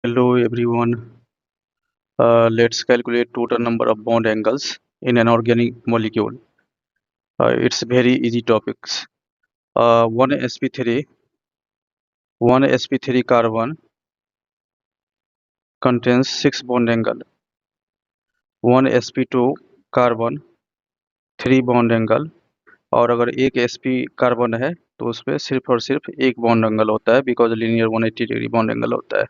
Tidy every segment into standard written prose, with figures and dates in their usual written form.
Hello everyone. Let's calculate total number of bond angles in an organic molecule. It's very easy topics. One sp3 carbon contains 6 bond angle. One sp2 carbon 3 bond angle. और अगर एक sp carbon है तो उसपे सिर्फ और सिर्फ एक बॉन्ड एंगल होता है because linear 180 degree bond angle होता है.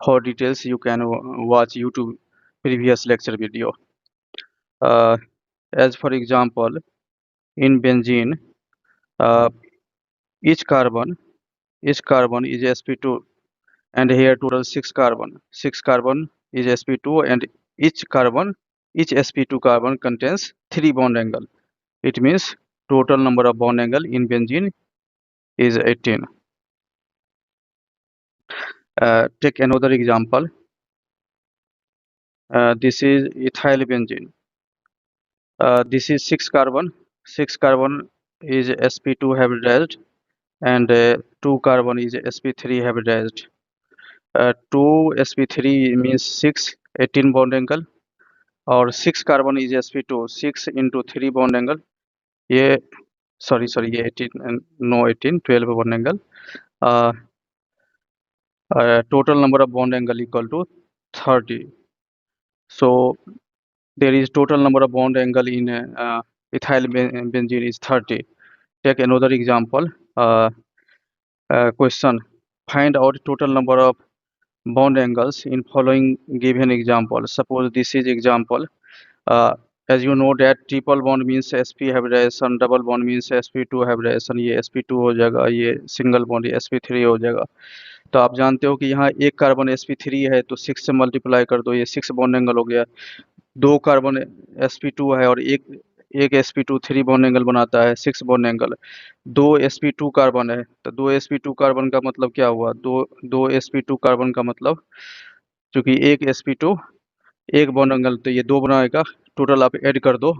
For details you can watch YouTube previous lecture video. As for example, in benzene, uh, each carbon is sp2, and here total 6 carbon. 6 carbon is sp2, and each sp2 carbon contains 3 bond angle. It means total number of bond angle in benzene is 18. Take another example. This is ethyl benzene. This is 6 carbon. 6 carbon is sp2 hybridized, and 2 carbon is sp3 hybridized. 2 sp3 means 6, 18 bond angle, और 6 carbon is sp2, 6 into 3 bond angle, ये sorry ये 18 no 18 12 bond angle. Total number of bond angle equal to 30. So there is total number of bond angle in ethyl benzene is 30. Take another example. Question: find out total number of bond angles in following given example. Suppose this is example. As you know that triple bond means sp hybridization, double bond means sp2 hybridization, ये sp2 हो जाएगा, ये single bond ये sp3 हो जाएगा. तो आप जानते हो कि यहाँ एक कार्बन sp3 है तो 6 से मल्टीप्लाई कर दो, ये 6 बॉन्ड एंगल हो गया. 2 कार्बन sp2 है और एक sp2 3 बॉन्ड एंगल बनाता है, 6 बॉन्ड एंगल. 2 sp2 कार्बन है तो 2 sp2 कार्बन का मतलब क्या हुआ, दो sp2 कार्बन का मतलब, चूंकि एक sp2 एक बॉन्ड एंगल तो ये 2 बनाएगा. टोटल आप ऐड कर दो,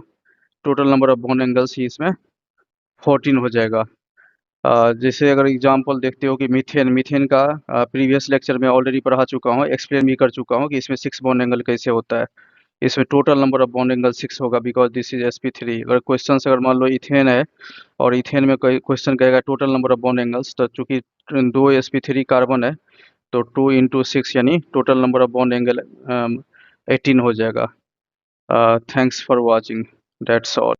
total number of bond angles ही इसमें 14 हो जाएगा. जैसे अगर एग्जांपल देखते हो कि मीथेन का प्रीवियस लेक्चर में ऑलरेडी पढ़ा चुका हूँ, एक्सप्लेन भी कर चुका हूँ कि इसमें 6 बॉन्ड एंगल कैसे होता है. इसमें total number of bond angle 6 होगा बिकॉज दिस इज sp3. अगर क्वेश्चन अगर मान लो इथेन है और इथेन में कोई क्वेश्चन कहेगा total number of bond angles, तो चूंकि 2 sp3 कार्बन है तो 2 into 6 यानी total number of bond angle 18 हो जाएगा. Thanks for watching. That's all.